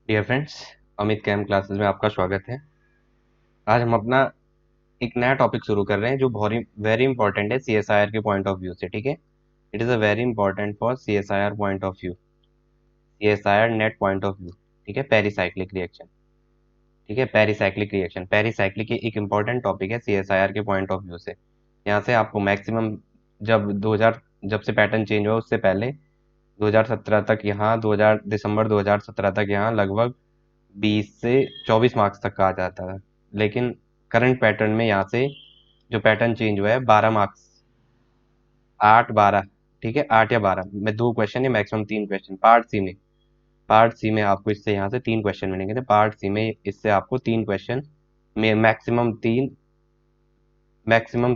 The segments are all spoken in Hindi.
डियर फ्रेंड्स, अमित कैम क्लासेस में आपका स्वागत है। आज हम अपना एक नया टॉपिक शुरू कर रहे हैं जो वेरी वेरी इंपॉर्टेंट है सीएसआईआर के पॉइंट ऑफ व्यू से। ठीक है, it is a very important for CSIR point of view, CSIR net point of view. ठीक है, पेरिसाइक्लिक रिएक्शन। ठीक है, पेरिसाइक्लिक रिएक्शन, पेरिसाइक्लिक एक इंपॉर्टेंट टॉपिक है सीएसआईआर के पॉइंट ऑफ व्यू से। यहाँ से आपको मैक्सिमम जब से पैटर्न चेंज हुआ उससे पहले 2017 तक, यहाँ 2000 दिसंबर 2017 तक यहाँ लगभग 20 से 24 मार्क्स तक का आ जाता है। लेकिन करंट पैटर्न में यहाँ से जो पैटर्न चेंज हुआ है 12 मार्क्स, 8 12। ठीक है, 8 या 12 में दो क्वेश्चन या मैक्सिमम तीन क्वेश्चन। पार्ट सी में आपको इससे यहाँ से तीन क्वेश्चन मिलेंगे। तो पार्ट सी में इससे आपको तीन क्वेश्चन में मैक्सिमम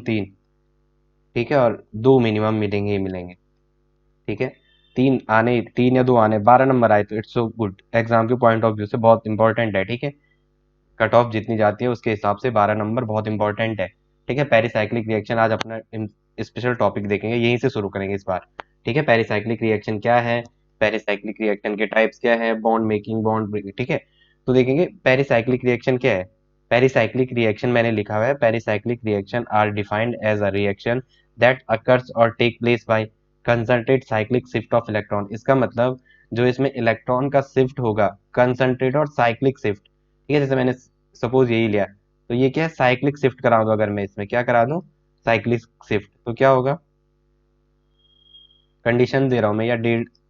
तीन। ठीक है, और दो मिनिमम मिलेंगे ही मिलेंगे। ठीक है, तीन या दो आने 12 नंबर आए तो इट्स सो गुड, एग्जाम के पॉइंट ऑफ व्यू से बहुत इंपॉर्टेंट है। ठीक है, कट ऑफ जितनी जाती है उसके हिसाब से 12 नंबर बहुत इंपॉर्टेंट है। ठीक है, पेरिसाइक्लिक रिएक्शन आज अपना स्पेशल टॉपिक देखेंगे, यहीं से शुरू करेंगे इस बार। ठीक है, पेरिसाइक्लिक रिएक्शन क्या है, पेरिसाइक्लिक रिएक्शन के टाइप्स क्या है, बॉन्ड मेकिंग, बॉन्ड ब्रेकिंग। ठीक है, तो देखेंगे पेरिसाइक्लिक रिएक्शन क्या है। पेरिसाइक्लिक रिएक्शन मैंने लिखा हुआ है, pericyclic reaction are defined as a reaction that occurs और take place by concentrate cyclic shift of electron. इसका मतलब जो इसमें इलेक्ट्रॉन का शिफ्ट होगा, कंसंट्रेट और साइक्लिक शिफ्ट। ठीक है, जैसे मैंने सपोज यही लिया, तो ये क्या है, साइक्लिक शिफ्ट करा दूं। अगर मैं इसमें क्या करा दूं, साइक्लिक शिफ्ट, तो क्या होगा, कंडीशन दे रहा हूं मैं, या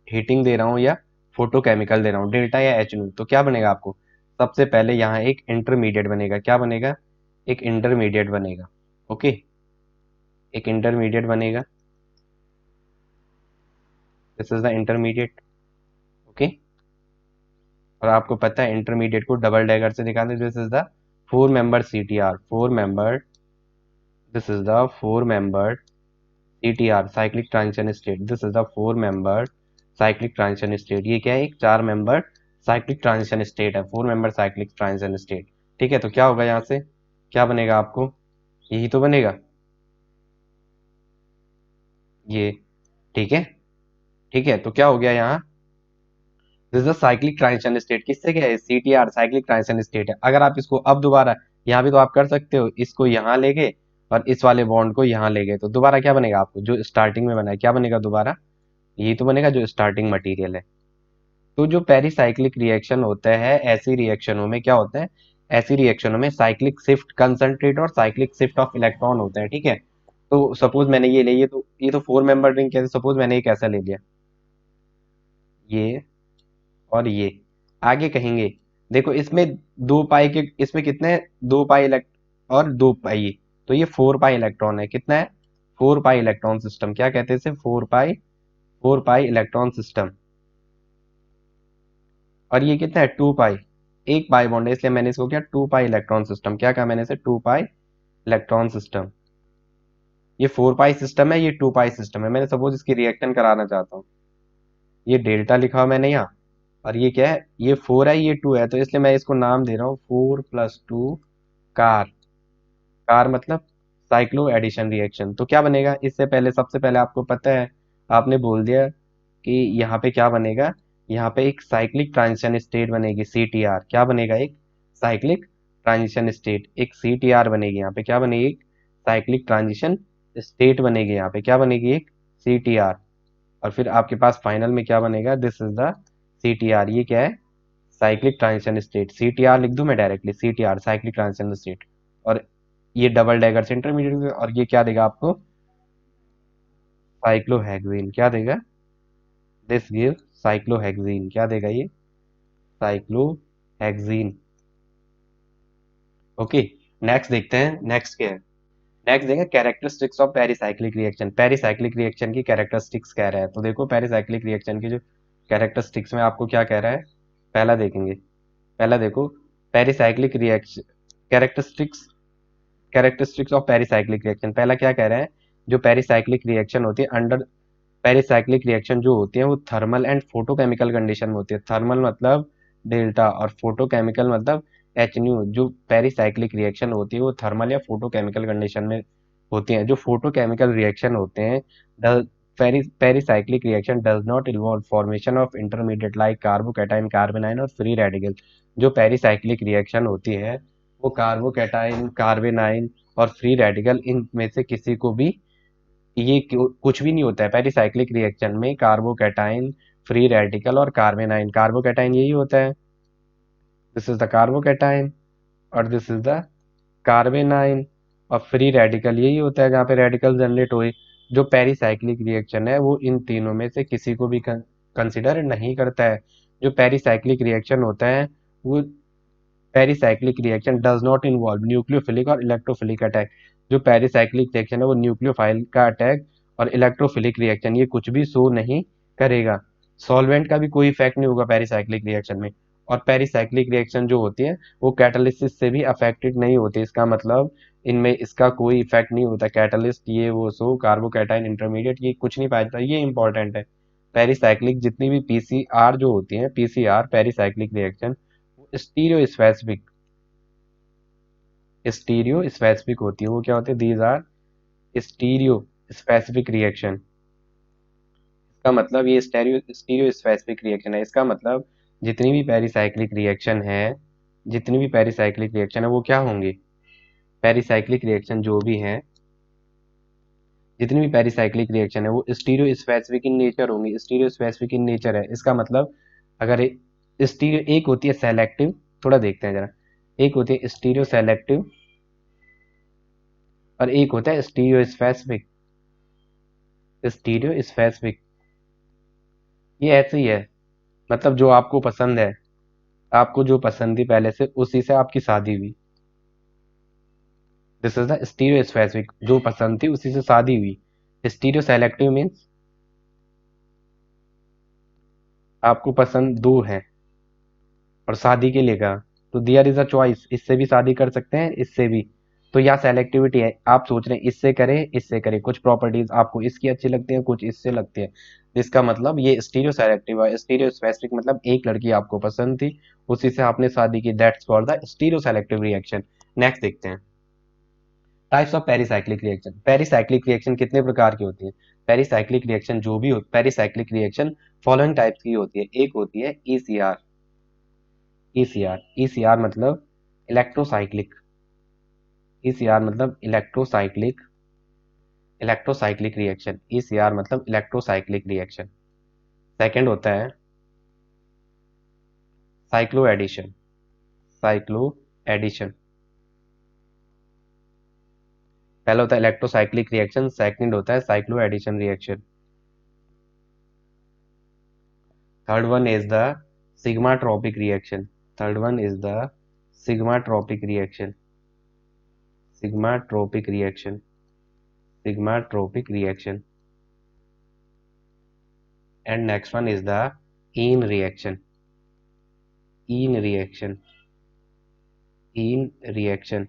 हीटिंग दे रहा हूं या फोटोकेमिकल दे रहा हूं, डेल्टा या एच न्यू, तो क्या बनेगा आपको, सबसे पहले यहाँ एक इंटरमीडिएट बनेगा। क्या बनेगा, एक इंटरमीडिएट बनेगा। ओके, एक इंटरमीडिएट बनेगा, this is the intermediate. Okay, और आपको पता है इंटरमीडिएट को डबल डैगर से दिखाते हैं, this is the four member CTR, four member, this is the four member CTR, cyclic transition state, this is the four member cyclic transition state. ये क्या है, एक चार मेंबर साइक्लिक ट्रांजिशन स्टेट है, four member cyclic transition state. ठीक है, तो क्या होगा यहाँ से, क्या बनेगा आपको, यही तो बनेगा ये। ठीक है, ठीक है, तो क्या हो गया यहाँ, this is cyclic transition state, किससे क्या है, CTR, साइक्लिक ट्रांजिशन स्टेट है। अगर आप इसको अब दोबारा, यहाँ भी तो आप कर सकते हो, इसको यहाँ ले गए और इस वाले बॉन्ड को यहाँ ले गए, तो दोबारा क्या बनेगा आपको, जो स्टार्टिंग में बना है क्या बनेगा दोबारा, यही तो बनेगा जो स्टार्टिंग मटेरियल है। तो जो पेरिसाइक्लिक रिएक्शन होता है, ऐसी रिएक्शनों में क्या होता है, ऐसी रिएक्शनों में साइक्लिक शिफ्ट, कंसंट्रेट और साइक्लिक शिफ्ट ऑफ इलेक्ट्रॉन होता है। ठीक है, तो सपोज मैंने ये ले, ये तो फोर मेंबर रिंग, कैसे सपोज मैंने एक ऐसा ले लिया, ये और ये, आगे कहेंगे, देखो इसमें दो पाई के, इसमें कितने, दो पाई इलेक्ट और दो पाई, तो ये फोर पाई इलेक्ट्रॉन है, कितना है, फोर पाई इलेक्ट्रॉन सिस्टम, क्या कहते हैं इसे, फोर पाई इलेक्ट्रॉन सिस्टम। और ये कितना है, टू पाई, एक पाई बॉन्ड है, इसलिए मैंने इसको क्या, टू पाई इलेक्ट्रॉन सिस्टम, क्या कहा मैंने इसे, टू पाई इलेक्ट्रॉन सिस्टम। ये फोर पाई सिस्टम है, ये टू पाई सिस्टम है। मैंने सपोज इसकी रिएक्शन कराना चाहता हूँ, ये डेल्टा लिखा हुआ मैंने यहाँ, और ये क्या है, ये फोर है, ये टू है, तो इसलिए मैं इसको नाम दे रहा हूँ 4+2 कार। कार मतलब साइक्लो एडिशन रिएक्शन। तो क्या बनेगा, इससे पहले सबसे पहले आपको पता है, आपने बोल दिया कि यहाँ पे क्या बनेगा, यहाँ पे एक साइक्लिक ट्रांजिशन स्टेट बनेगी, CTR। क्या बनेगा, एक साइक्लिक ट्रांजिशन स्टेट, एक CTR बनेगी। यहाँ पे क्या बनेगी, एक साइक्लिक ट्रांजिशन स्टेट बनेगी। यहाँ पे क्या बनेगी, एक CTR। और फिर आपके पास फाइनल में क्या बनेगा, दिस इज द CTR। ये क्या है, साइक्लिक ट्रांजिशन स्टेट, CTR लिख दूं मैं directly, CTR cyclic transition state. और ये डबल डैगर से इंटरमीडिएट, और ये क्या देगा आपको, साइक्लोहेक्सीन। क्या देगा, दिस गिव साइक्लोहेक्सीन, क्या देगा ये, साइक्लोहेक्सीन। ओके, नेक्स्ट देखते हैं, नेक्स्ट क्या है, नेक्स्ट देखें characteristics of pericyclic reaction. Pericyclic reaction की कैरेक्टरिस्टिक्स कह रहा है, तो देखो पेरिसाइक्लिक रिएक्शन की जो कैरेक्टरिस्टिक्स में आपको क्या कह रहा है, पहला देखेंगे, पहला देखो, pericyclic reaction characteristics, characteristics of pericyclic reaction, पहला क्या कह रहा है, जो पेरिसाइक्लिक रिएक्शन होती है, अंडर पेरिसाइक्लिक रिएक्शन जो होती है वो थर्मल एंड फोटोकेमिकल कंडीशन में होती है। थर्मल मतलब डेल्टा और फोटोकेमिकल मतलब एच न्यू। जो पेरिसाइक्लिक रिएक्शन होती है वो थर्मल या फोटोकेमिकल कंडीशन में होती है। जो फोटोकेमिकल रिएक्शन होते हैं, the pericyclic reaction does not involve formation of intermediate like carbocation, कार्बेनाइन और फ्री रेडिकल। जो पेरिसाइक्लिक रिएक्शन होती है वो कार्बोकैटायन, कार्बेनाइन और फ्री रेडिकल इनमें से किसी को भी कुछ भी नहीं होता है। पेरिसाइक्लिक रिएक्शन में कार्बोकैटायन, फ्री रेडिकल और कार्बेनाइन, कार्बोकैटायन यही होता है, दिस इज द कार्बोकैटायन, और दिस इज द कार्बेनाइन, और फ्री रेडिकल यही होता है जहाँ पे रेडिकल जनरेट हुए। जो पेरिसाइक्लिक रिएक्शन है वो इन तीनों में से किसी को भी कंसिडर नहीं करता है। जो पेरिसाइक्लिक रिएक्शन होता है वो pericyclic reaction does not involve nucleophilic और इलेक्ट्रोफिलिक अटैक। जो पेरिसाइक्लिक रिएक्शन है वो न्यूक्लियोफाइल का अटैक और इलेक्ट्रोफिलिक रिएक्शन ये कुछ भी शो नहीं करेगा। सॉल्वेंट का भी कोई इफेक्ट नहीं होगा पेरिसाइक्लिक रिएक्शन में। और पेरिसाइक्लिक रिएक्शन जो होती है वो कैटालिसिस से भी अफेक्टेड नहीं होती। इसका मतलब इनमें इसका कोई इफेक्ट नहीं होता। कैटालिस्ट ये वो सो कार्बोकैटायन इंटरमीडिएट ये कुछ नहीं पाया जाता, ये इंपॉर्टेंट है। पेरिसाइक्लिक जितनी भी पीसीआर जो होती है, PCR pericyclic reaction stereo specific होती है। वो क्या होती है? These are stereo specific reaction. इसका मतलब ये स्टीरियो स्पेसिफिक रिएक्शन है। इसका मतलब जितनी भी पेरिसाइक्लिक रिएक्शन है, जितनी भी पेरिसाइक्लिक रिएक्शन है वो क्या होंगी? पेरिसाइक्लिक रिएक्शन जो भी है, जितनी भी पेरिसाइक्लिक रिएक्शन है वो स्टीरियो स्पेसिफिक इन नेचर होंगी। स्टीरियो स्पेसिफिक इन नेचर है इसका मतलब अगर स्टीरियो एक होती है सेलेक्टिव, थोड़ा देखते हैं जरा, एक होती है स्टीरियो सेलेक्टिव और एक होता है स्टीरियो स्पेसिफिक। स्टीरियो स्पेसिफिक ये ऐसे ही है, मतलब जो आपको पसंद है, आपको जो पसंद थी पहले से उसी से आपकी शादी हुई, this is the stereo specific. जो पसंद थी उसी से शादी हुई। स्टीरियो सेलेक्टिव मीन्स आपको पसंद दो है और शादी के लिए कहा, तो दियर इज अ चॉइस, इससे भी शादी कर सकते हैं, इससे भी। तो यहाँ सेलेक्टिविटी है, आप सोच रहे हैं इससे करें इससे करें, कुछ प्रॉपर्टीज आपको इसकी अच्छी लगती है, कुछ इससे लगती है। इसका मतलब ये स्टीरियो सेलेक्टिव है। स्टीरियो स्पेसिफिक मतलब एक लड़की आपको पसंद थी, उसी से आपने शादी की, that's called the stereo selective reaction. Next देखते हैं types of pericyclic reaction. Pericyclic reaction कितने प्रकार की होती है? पेरिसाइक्लिक रिएक्शन जो भी हो, पेरिसाइक्लिक रिएक्शन फॉलोइंग टाइप्स की होती है। एक होती है ईसीआर। ईसीआर मतलब इलेक्ट्रोसाइक्लिक। ईसीआर मतलब इलेक्ट्रोसाइक्लिक रिएक्शन। ईसीआर मतलब इलेक्ट्रोसाइक्लिक रिएक्शन। सेकंड होता है साइक्लो एडिशन। साइक्लो एडिशन पहला होता है इलेक्ट्रोसाइक्लिक रिएक्शन, सेकंड होता है cyclo addition reaction. Third one is the sigmatropic reaction. Third one is the sigmatropic reaction. Sigmatropic reaction. Sigmatropic reaction and next one is the ene reaction. Ene reaction. Ene reaction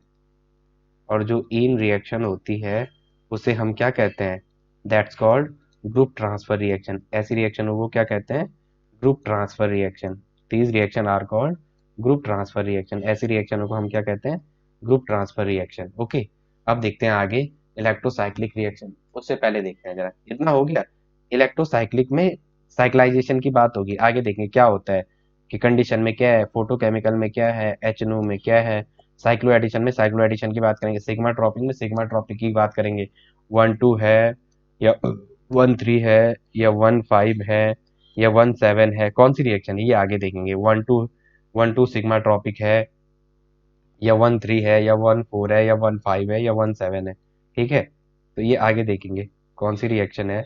और जो इन रिएक्शन होती है उसे हम क्या कहते हैं? That's called group transfer reaction. ऐसी रिएक्शन को क्या कहते हैं? Group transfer reaction. These reaction are called group transfer reaction. ऐसी रिएक्शनों को हम क्या कहते हैं? Group transfer reaction. ओके, अब देखते हैं आगे इलेक्ट्रोसाइक्लिक रिएक्शन। उससे पहले देखते हैं जरा, इतना हो गया इलेक्ट्रोसाइक्लिक में, साइक्लाइजेशन की बात होगी। आगे देखेंगे क्या होता है कि कंडीशन में क्या है, फोटोकेमिकल में क्या है, एचएनओ में क्या है। साइक्लो एडिशन में साइक्लो एडिशन की बात करेंगे, सिग्मा ट्रॉपिक में सिग्मा ट्रॉपिक की बात करेंगे। 1 2 है या 1 3 है या 1 5 है या 1 7 है, कौन सी रिएक्शन है ये आगे देखेंगे। 1 2 सिग्मा ट्रॉपिक है या 1 3 है या 1 4 है या 1 5 है या 1 7 है। ठीक है, तो ये आगे देखेंगे कौन सी रिएक्शन है।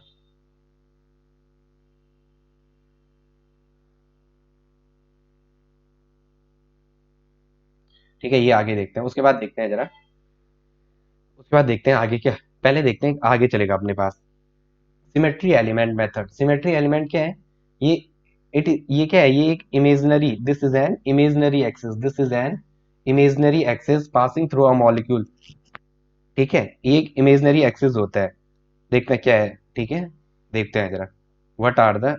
ठीक है, ये आगे देखते हैं, उसके बाद देखते हैं जरा, उसके बाद देखते हैं आगे क्या। पहले देखते हैं आगे चलेगा अपने पास symmetry element method. Symmetry element क्या है? ये ये क्या है? ये एक imaginary, this is an imaginary axis, this is an imaginary axis passing through a molecule. ठीक है, ये एक इमेजनरी एक्सिस होता है। देखते हैं क्या है। ठीक है, देखते हैं जरा, what are the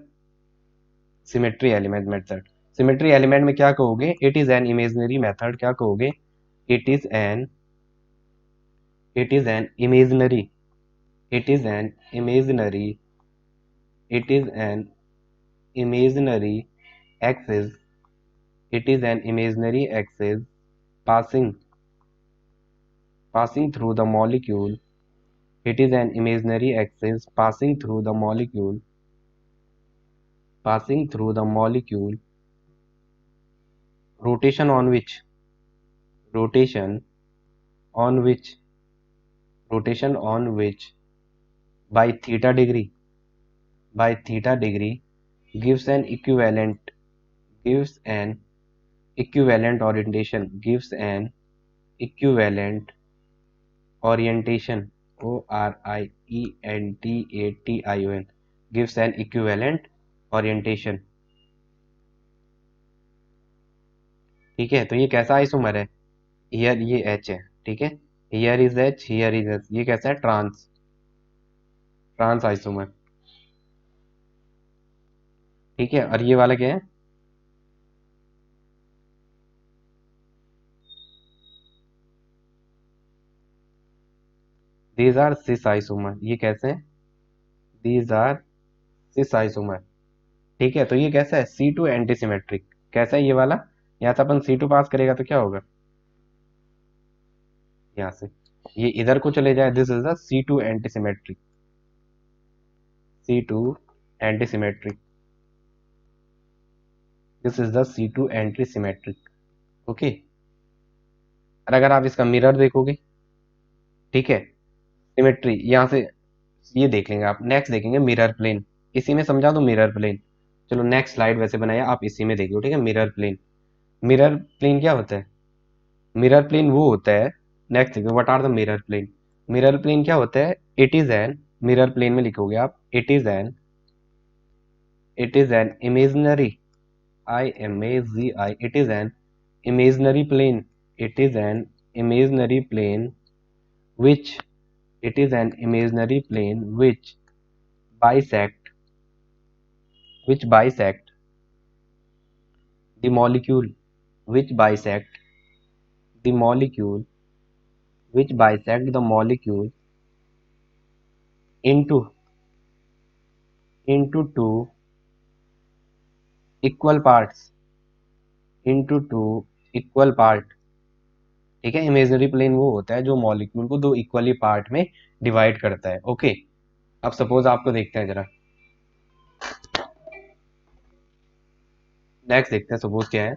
symmetry element method. Symmetry element में क्या कहोगे? It is an imaginary method. क्या कहोगे? It is an it is an imaginary it is an imaginary it is an imaginary axis, it is an imaginary axis passing through the molecule, it is an imaginary axis passing through the molecule, rotation on which, rotation on which, rotation on which by theta degree gives an equivalent orientation, orientation, gives an equivalent orientation. ठीक है, तो ये कैसा आइसोमर है? हियर ये H है, ठीक है, here is H, here is H, ये कैसा है? ट्रांस आइसोमर, ठीक है। और ये वाला क्या है? दीज आर सिस आइसोमर, ये कैसे हैं? दीज आर सिस आइसोमर, ठीक है। तो ये कैसा है? C2 एंटी सिमेट्रिक, कैसा है ये वाला? यहाँ से अपन C2 पास करेगा तो क्या होगा? यहाँ से ये इधर को चले जाए, this is the C2 anti symmetric, C2 anti symmetric, this is the C2 anti symmetric, okay. और अगर आप इसका मिरर देखोगे, ठीक है, सिमेट्री यहाँ से ये देख लेंगे आप। नेक्स्ट देखेंगे मिरर प्लेन, इसी में समझा दो मिरर प्लेन। चलो नेक्स्ट स्लाइड वैसे बनाया, आप इसी में देखिए, ठीक है। मिरर प्लेन, मिरर प्लेन क्या होता है? मिरर प्लेन वो होता है, नेक्स्ट देखिए, what are the mirror plane. Mirror plane क्या होता है? It is an, mirror plane में लिखोगे आप, it is an imaginary, IMAGI, it is an imaginary plane, it is an imaginary plane which, it is an imaginary plane bisect bisect the molecule, which bisect the molecule, bisect the molecule into two equal parts, into two equal part, ठीक है। इमेजिनरी प्लेन वो होता है जो मॉलिक्यूल को दो इक्वली पार्ट में डिवाइड करता है, ओके। अब सपोज आपको देखते हैं जरा, नेक्स्ट देखते हैं, सपोज क्या है?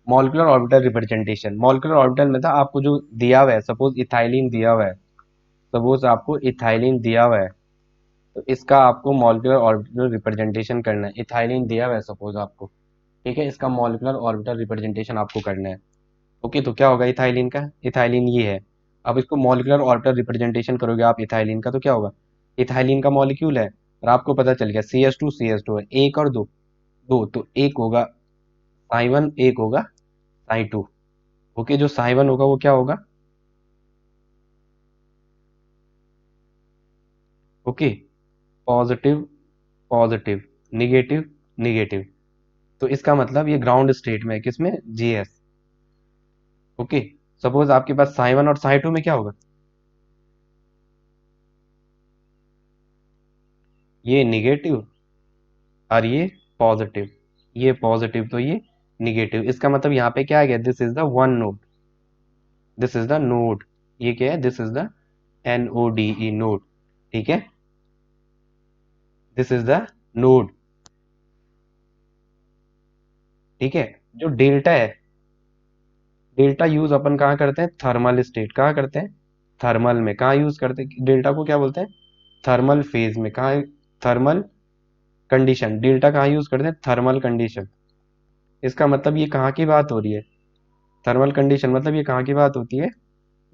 Molecular orbital representation. Molecular orbital में था आपको जो दिया हुआ है, सपोज इथाइलिन दिया हुआ है, सपोज आपको इथाइलिन दिया हुआ है, तो इसका आपको मॉलिक्यूलर ऑर्बिटल रिप्रेजेंटेशन करना है। इथाइलिन दिया हुआ है सपोज आपको, ठीक है, इसका मॉलिक्यूलर ऑर्बिटल रिप्रेजेंटेशन आपको करना है, ओके। तो क्या होगा इथाइलिन का? इथाइलिन ये है। अब इसको मॉलिक्यूलर ऑर्बिटल रिप्रेजेंटेशन करोगे आप इथाइलिन का, तो क्या होगा? इथाइलिन का मॉलिक्यूल है और आपको पता चल गया CH2 है, एक और दो, तो एक होगा साई 1, एक होगा साई 2, ओके। जो साई 1 होगा वो क्या होगा? Okay, positive positive, negative negative, तो इसका मतलब ये ग्राउंड स्टेट में है, किसमें? GS, okay. सपोज आपके पास साई 1 और साई 2 में क्या होगा? ये निगेटिव और ये पॉजिटिव, ये पॉजिटिव तो ये निगेटिव, इसका मतलब यहाँ पे क्या आ गया? This is the one node, this is the node, ये क्या है? This is the NODE node, ठीक है, दिस इज द नोड, ठीक है। जो डेल्टा है, डेल्टा यूज अपन कहाँ करते हैं? थर्मल स्टेट, कहाँ करते हैं? थर्मल में। कहाँ यूज करते हैं डेल्टा को? क्या बोलते हैं? थर्मल फेज में। कहाँ? थर्मल कंडीशन, डेल्टा कहाँ यूज करते हैं? Thermal condition. इसका मतलब ये कहाँ की बात हो रही है? थर्मल कंडीशन, मतलब ये कहाँ की बात होती है?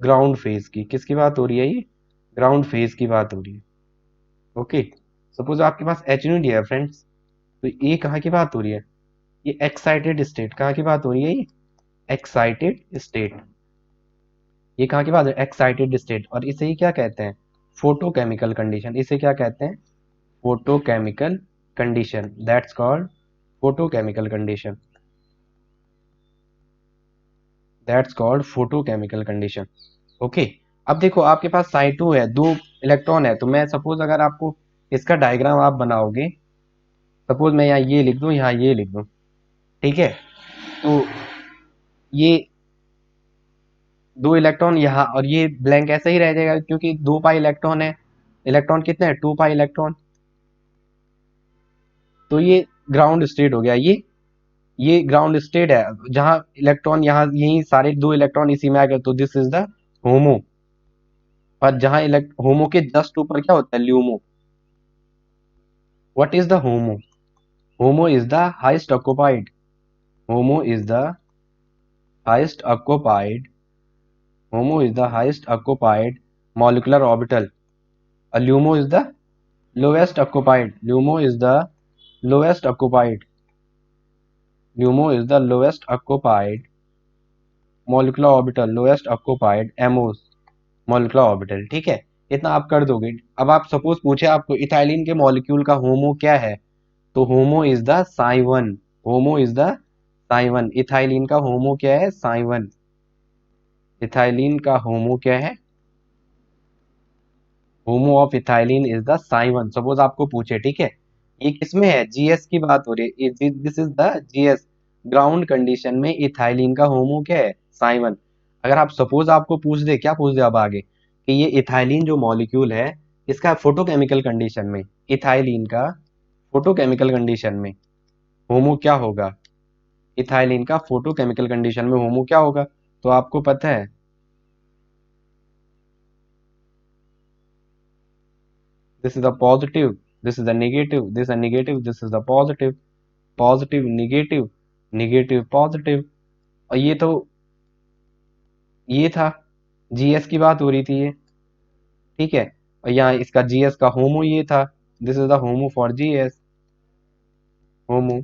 ग्राउंड फेज की। किसकी बात हो रही है? ये ग्राउंड फेज की बात हो रही है, ओके। सपोज आपके पास HNO दिया है फ्रेंड्स, तो ये कहाँ की बात हो रही है? ये एक्साइटेड स्टेट, कहाँ की बात हो रही है? ये एक्साइटेड स्टेट, ये कहाँ की बात है? Excited state. और इसे ही क्या कहते हैं? Photochemical condition. इसे क्या कहते हैं? Photochemical condition, that's called photochemical condition, that's called photochemical condition, okay. अब देखो आपके पास साई 2 है, दो इलेक्ट्रॉन है, तो मैं सपोज अगर आपको इसका डायग्राम आप बनाओगे, सपोज मैं यहाँ ये लिख दूं, यहाँ ये लिख दूं, ठीक है। तो ये दो इलेक्ट्रॉन यहाँ, और ये ब्लैंक ऐसा ही रह जाएगा क्योंकि 2 पाई इलेक्ट्रॉन है। इलेक्ट्रॉन कितने हैं? 2 पाई इलेक्ट्रॉन। तो ये ग्राउंड स्टेट हो गया। ये ग्राउंड स्टेट है जहां इलेक्ट्रॉन यहाँ, यही सारे 2 इलेक्ट्रॉन इसी में आ गए, तो दिस इज द होमो। और जहां होमो के जस्ट ऊपर क्या होता है? LUMO. What is the HOMO? Homo is the highest occupied. Homo is the highest occupied homo is the highest occupied molecular orbital. LUMO is the lowest occupied. lowest occupied LUMO is the lowest occupied molecular orbital. lowest occupied MOs molecular orbital, ठीक है। इतना आप कर दोगे। अब आप सपोज पूछे आपको इथाइलिन के मॉलिक्यूल का होमो क्या है, तो HOMO is the psi 1। HOMO is the psi 1। Ethylene का होमो क्या है? साई 1। इथाइलिन का होमो क्या है? HOMO of ethylene is the psi 1। Suppose आपको पूछे, ठीक है, ये किसमें है? जीएस की बात हो रही है, this is the GS. Ground condition में इथाइलिन का होमो क्या है? साई 1। अगर आप सपोज आपको पूछ दे, क्या पूछ दे अब आगे, कि ये इथाइलिन जो मॉलिक्यूल है, इसका फोटोकेमिकल कंडीशन में, इथाइलिन का फोटोकेमिकल कंडीशन में होमो क्या होगा? इथाइलिन का फोटोकेमिकल कंडीशन में होमो क्या होगा? तो आपको पता है, this is the positive, this is the negative, this is a negative, this is the positive, positive negative, negative positive। और ये था, जीएस की बात हो रही थी ये, ठीक है। और यहाँ इसका जीएस का होमो ये था, this is the homo for GS, homo,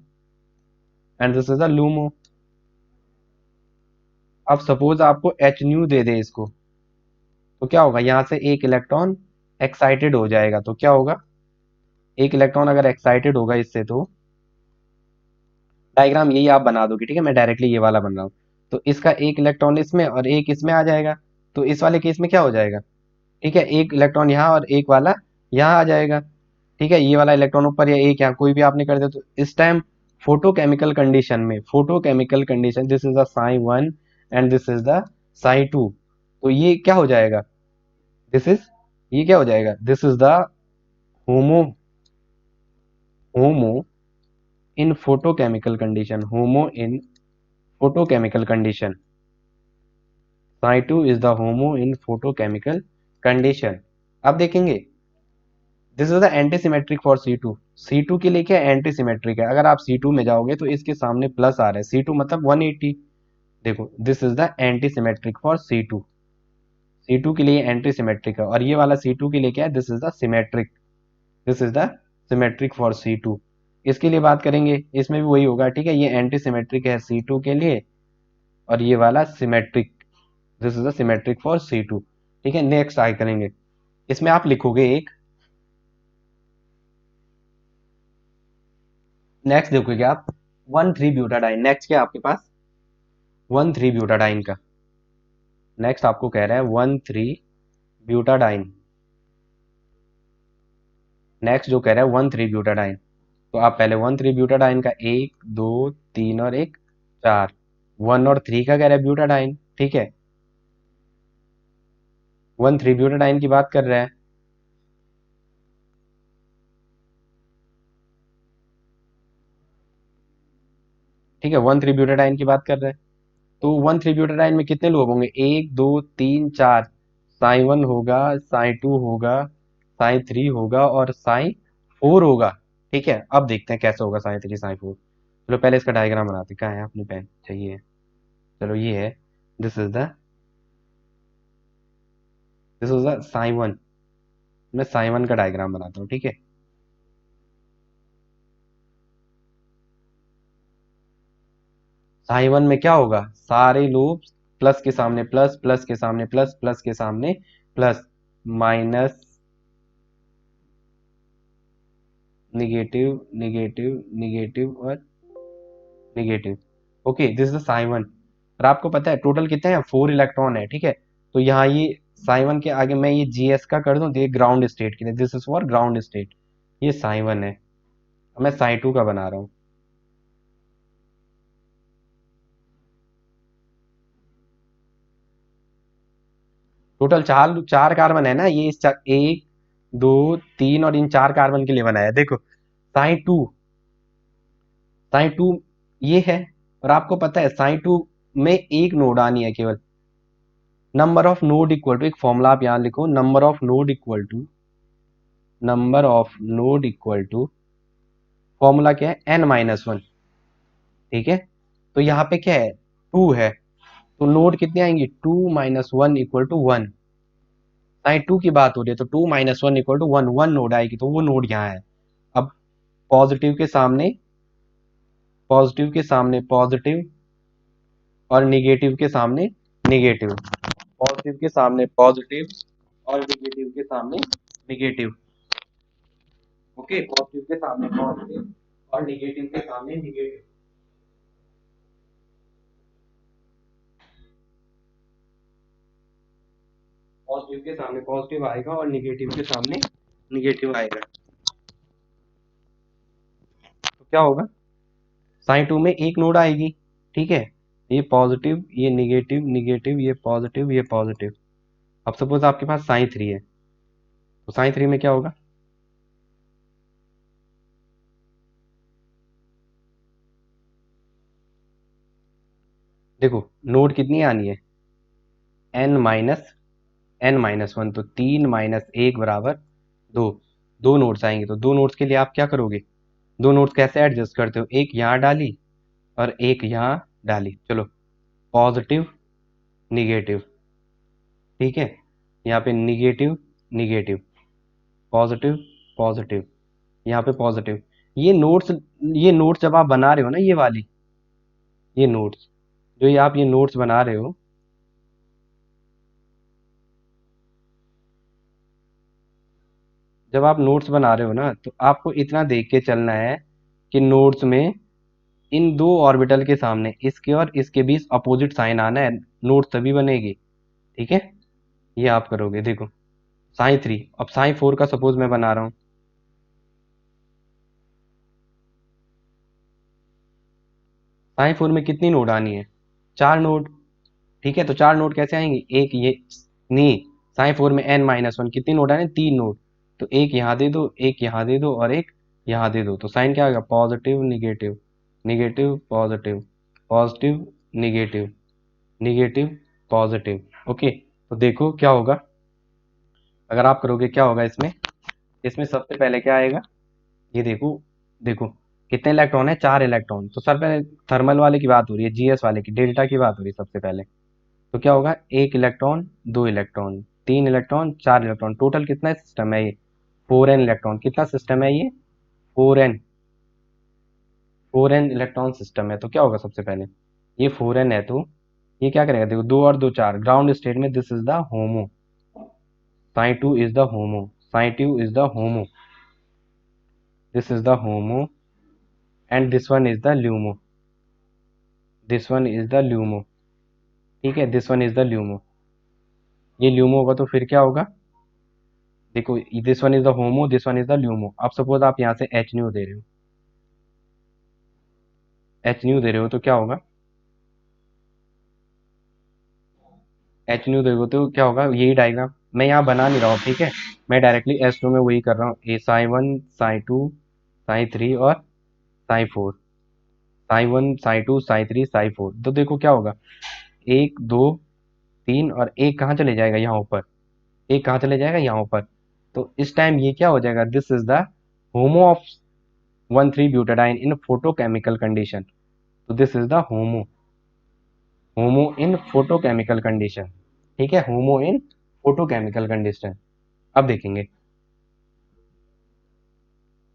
and this is the LUMO. अब सपोज आपको एच न्यू दे दे इसको, तो क्या होगा? यहाँ से एक इलेक्ट्रॉन एक्साइटेड हो जाएगा, तो क्या होगा? एक इलेक्ट्रॉन अगर एक्साइटेड होगा इससे, तो डायग्राम यही आप बना दोगे, ठीक है। मैं डायरेक्टली ये वाला बन रहा हूँ। तो इसका एक इलेक्ट्रॉन इसमें और एक इसमें आ जाएगा, तो इस वाले केस में क्या हो जाएगा? ठीक है, एक इलेक्ट्रॉन यहाँ और एक वाला यहाँ आ जाएगा, ठीक है। ये वाला इलेक्ट्रॉन ऊपर या एक यहाँ, कोई भी आपने कर दिया, तो इस टाइम फोटोकेमिकल कंडीशन में, photochemical condition, this is the psi 1 and this is the Sai 2। तो ये क्या हो जाएगा? दिस इज ये क्या हो जाएगा? This is the HOMO, HOMO in photochemical condition, HOMO in photochemical condition. Psi 2 is the HOMO in photochemical condition. अब देखेंगे, this is the anti symmetric for C two के लिए क्या एंटी सिमेट्रिक है? अगर आप सी2 में जाओगे तो इसके सामने प्लस आ रहा है, सी2 मतलब 180। देखो, this is the anti symmetric for C two के लिए एंटी सिमेट्रिक है, और ये वाला सी2 के लिए क्या है? This is the symmetric, this is the symmetric for C2. इसके लिए बात करेंगे, इसमें भी वही होगा, ठीक है। ये एंटी सिमेट्रिक है सी2 के लिए, और ये वाला symmetric, this is the symmetric for C2, ठीक है। नेक्स्ट ट्राई करेंगे, इसमें आप लिखोगे एक, नेक्स्ट देखोगे आप 1,3-ब्यूटाडाइन। नेक्स्ट क्या है आपके पास? 1,3-ब्यूटाडाइन का नेक्स्ट आपको कह रहा है 1,3-ब्यूटाडाइन। नेक्स्ट जो कह रहा है 1,3-ब्यूटाडाइन, तो आप पहले 1,3-ब्यूटाडाइन का 1, 2, 3 और 1, 4, 1 और 3 का कह रहा है ब्यूटाडाइन, ठीक है। 1,3-ब्यूटाडाइन की बात कर रहा है, ठीक है। 1,3-ब्यूटाडाइन की बात कर रहे हैं, तो 1,3-ब्यूटाडाइन में कितने लोग होंगे? 1, 2, 3, 4। साई 1 होगा, साई 2 होगा, साई 3 होगा और साई 4 होगा, ठीक है। अब देखते हैं कैसे होगा साई 3 साई 4। चलो पहले इसका डायग्राम बनाते हैं। कहाँ है अपनी पेन? चाहिए, चलो ये है, दिस इज द साई 1। मैं साई 1 का डायग्राम बनाता हूँ, ठीक है। साई 1 में क्या होगा? सारे लूप प्लस के सामने प्लस, प्लस के सामने प्लस, प्लस के सामने plus, minus, negative, negative, negative और negative. Okay, this is psi 1। और आपको पता है टोटल कितने हैं? 4 इलेक्ट्रॉन है, ठीक है। तो यहाँ ये साई 1 के आगे मैं ये जीएस का कर दूं, तो ये ग्राउंड स्टेट के लिए, this is for ground state, ये साई वन है। अब मैं साई टू का बना रहा हूँ। टोटल चार चार कार्बन है ना, ये एक दो तीन और इन चार कार्बन के लिए बनाया है। देखो साई टू, साई टू ये है। और आपको पता है साई टू में एक नोड आनी है केवल। Number of node equal to, एक फॉर्मूला आप यहां लिखो, number of node equal to, number of node equal to, formula क्या है, एन माइनस वन। ठीक है, तो यहाँ पे क्या है, टू है, तो नोड कितने आएंगे, two minus one equal to one. Psi two की बात हो रही है तो two minus one equal to one, one node आएगी तो वो नोड यहाँ है। अब पॉजिटिव के सामने, पॉजिटिव के सामने पॉजिटिव, और निगेटिव के सामने निगेटिव, पॉजिटिव के सामने पॉजिटिव और निगेटिव के सामने निगेटिव। ओके, पॉजिटिव के सामने पॉजिटिव और निगेटिव के सामने निगेटिव। पॉजिटिव के सामने पॉजिटिव आएगा और निगेटिव के सामने निगेटिव आएगा। तो क्या होगा, साइन टू में एक नोड आएगी। ठीक है, ये पॉजिटिव ये निगेटिव, निगेटिव ये पॉजिटिव ये पॉजिटिव। अब सपोज आपके पास साइन थ्री है, तो साइन थ्री में क्या होगा, देखो नोड कितनी आनी है, N minus, N minus one, तो तीन माइनस एक बराबर दो। दो नोड्स आएंगे तो दो नोड्स के लिए आप क्या करोगे, दो नोड्स कैसे एडजस्ट करते हो, एक यहाँ डाली और एक यहाँ डाली। चलो, पॉजिटिव निगेटिव, ठीक है, यहाँ पे निगेटिव निगेटिव, पॉजिटिव पॉजिटिव, यहाँ पे पॉजिटिव। ये नोट्स, ये नोट्स जब आप बना रहे हो ना, ये वाली, ये नोट्स, जो ये आप ये नोट्स बना रहे हो, जब आप नोट्स बना रहे हो ना, तो आपको इतना देख के चलना है कि नोट्स में इन दो ऑर्बिटल के सामने, इसके और इसके बीच अपोजिट साइन आना है, नोट तभी बनेगी। ठीक है, ये आप करोगे। देखो साइन थ्री, अब साइन फोर का सपोज मैं बना रहा हूँ। साइन फोर में कितनी नोड आनी है, चार नोड। ठीक है, तो चार नोड कैसे आएंगे, एक ये, नहीं, साइन फोर में एन माइनस वन, कितनी नोड आने, तीन नोड। तो एक यहाँ दे दो, एक यहाँ दे दो और एक यहाँ दे दो, तो साइन क्या होगा, positive negative, negative positive, positive negative, negative positive. Okay, तो देखो क्या होगा, अगर आप करोगे क्या होगा इसमें, इसमें सबसे पहले क्या आएगा, ये देखो, देखो कितने इलेक्ट्रॉन है, चार इलेक्ट्रॉन। तो सर पहले थर्मल वाले की बात हो रही है, जीएस वाले की, डेल्टा की बात हो रही है सबसे पहले। तो क्या होगा, एक इलेक्ट्रॉन, दो इलेक्ट्रॉन, तीन इलेक्ट्रॉन, चार इलेक्ट्रॉन, टोटल कितना सिस्टम है ये, फोर एन इलेक्ट्रॉन। कितना सिस्टम है ये, four N, four N electron system है। तो क्या होगा सबसे पहले, ये फोर एन है तो ये क्या करेगा, देखो दो और दो चार, ग्राउंड स्टेट में this is the HOMO, sign two is the HOMO, sign two is the HOMO, this is the homo and this one is the LUMO, this one is the LUMO. ठीक है, this one is the LUMO, ये ल्यूमो होगा तो फिर क्या होगा, देखो this one is the HOMO, this one is the LUMO. अब सपोज आप यहाँ से एच न्यू दे रहे हो, एच न्यू दे रहे हो तो क्या होगा, एच न्यू देखो तो क्या होगा, यही डायग्राम मैं यहाँ बना नहीं रहा हूँ। ठीक है, मैं डायरेक्टली एस टू में वही कर रहा हूँ, ए psi one psi two psi three और psi four, psi one psi two psi three psi four. तो देखो क्या होगा, एक दो तीन और एक कहाँ चले जाएगा, यहाँ ऊपर, एक कहाँ चले जाएगा, यहाँ ऊपर। तो इस टाइम ये क्या हो जाएगा, this is the HOMO of one three butadiene in photochemical condition. तो this is the HOMO, HOMO in photochemical condition. ठीक है, होमो इन फोटोकेमिकल कंडीशन। अब देखेंगे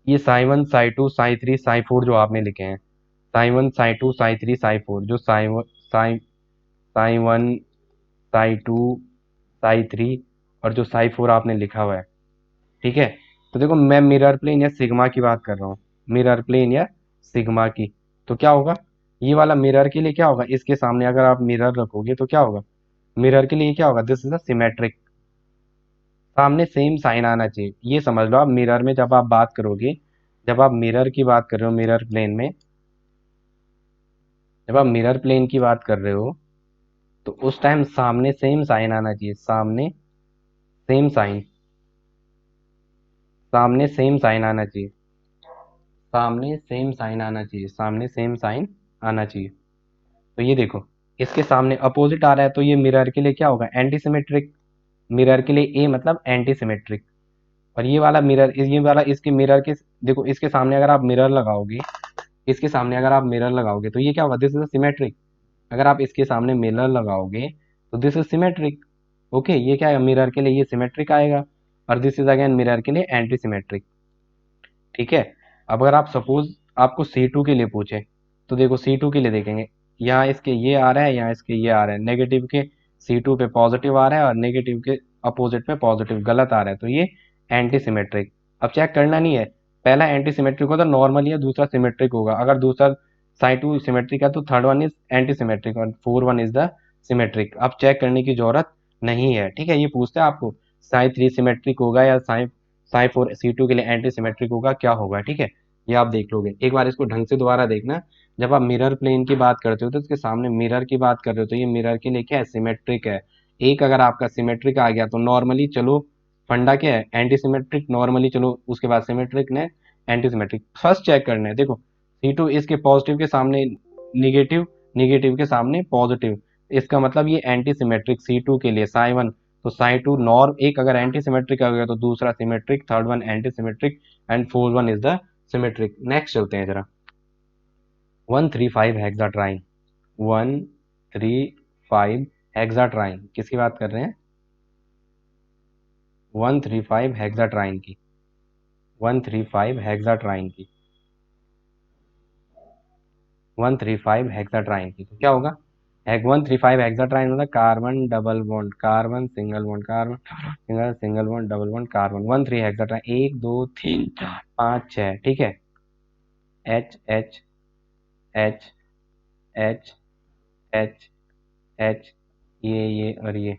ये psi one psi two psi three psi four जो आपने लिखे हैं, psi one psi two psi three psi four, जो psi psi one psi two psi three और जो साई फोर आपने लिखा हुआ है। ठीक है, तो देखो मैं मिरर प्लेन या सिग्मा की बात कर रहा हूँ, मिरर प्लेन या सिग्मा की। तो क्या होगा, ये वाला मिरर के लिए क्या होगा, इसके सामने अगर आप मिरर रखोगे तो क्या होगा, मिरर के लिए क्या होगा, दिस इज अ सिमेट्रिक, सामने सेम साइन आना चाहिए, ये समझ लो। आप मिरर में जब आप बात करोगे, जब आप मिरर की बात कर रहे हो, मिरर प्लेन में जब आप मिरर प्लेन की बात कर रहे हो, तो उस टाइम सामने सेम साइन आना चाहिए, सामने सेम साइन, सामने सेम साइन आना चाहिए, सामने सेम साइन आना चाहिए, सामने सेम साइन आना चाहिए। तो ये देखो, इसके सामने अपोजिट आ रहा है, तो ये मिरर के लिए क्या होगा, एंटी सिमेट्रिक। मिरर के लिए ए मतलब एंटी सिमेट्रिक। और ये वाला मिरर, ये वाला इसके मिरर के, देखो इसके सामने अगर आप मिरर लगाओगे, इसके सामने अगर आप मिरर लगाओगे तो ये क्या होगा, दिस इज सिमेट्रिक। अगर आप इसके सामने मिरर लगाओगे तो दिस इज सिमेट्रिक। ओके, ये क्या है, मिरर के लिए ये सिमेट्रिक आएगा, और दिस इज अगेन मिरर के लिए एंटी सिमेट्रिक। ठीक है। अब अगर आप सपोज आपको C2 के लिए पूछे, तो देखो C2 के लिए देखेंगे, यहाँ इसके ये आ रहा है, यहाँ इसके ये आ रहा है, नेगेटिव के C2 पे पॉजिटिव आ रहा है और नेगेटिव के अपोजिट पे पॉजिटिव गलत आ रहा है, तो ये एंटी सिमेट्रिक। अब चेक करना नहीं है, पहला एंटी सिमेट्रिक होगा तो नॉर्मली है, दूसरा सिमेट्रिक होगा। अगर दूसरा साई 2 सिमेट्रिक है तो third one is anti symmetric और four one is the symmetric. अब चेक करने की जरूरत नहीं है। ठीक है, ये पूछता है आपको साई 3 सिमेट्रिक होगा या साई 4 C2 के लिए एंटी सिमेट्रिक होगा, क्या होगा। ठीक है, ये आप देख लोगे, एक बार इसको ढंग से दोबारा देखना। जब आप मिरर प्लेन की बात करते हो तो इसके सामने मिरर की बात कर रहे हो, तो ये मिरर के लिए क्या है, सिमेट्रिक है। एक अगर आपका सिमेट्रिक आ गया तो नॉर्मली चलो, फंडा क्या है, एंटी सिमेट्रिक, नॉर्मली चलो उसके बाद सिमेट्रिक ने एंटी सिमेट्रिक। फर्स्ट चेक करना है, देखो C2 इसके पॉजिटिव के सामने निगेटिव, निगेटिव के सामने पॉजिटिव, इसका मतलब ये एंटी सिमेट्रिक C2 के लिए साई 1। तो साई 2 नॉर्म, एक अगर एंटी सिमेट्रिक आ गया तो दूसरा symmetric, third one anti symmetric and fourth one is the symmetric. Next चलते हैं जरा, 135 हेक्साट्राइन। 135 हेक्साट्राइन किसकी बात कर रहे हैं, 135 हेक्साट्राइन की, 135 हेक्साट्राइन की, 135 हेक्साट्राइन की। तो क्या होगा, 135 हेक्साट्राइन मतलब carbon double bond, carbon single bond, carbon single, single bond, double bond, carbon. 13 हेक्साट्राइन, 1 2 3 4 5 6। ठीक है, H H H H H H, ये और ये।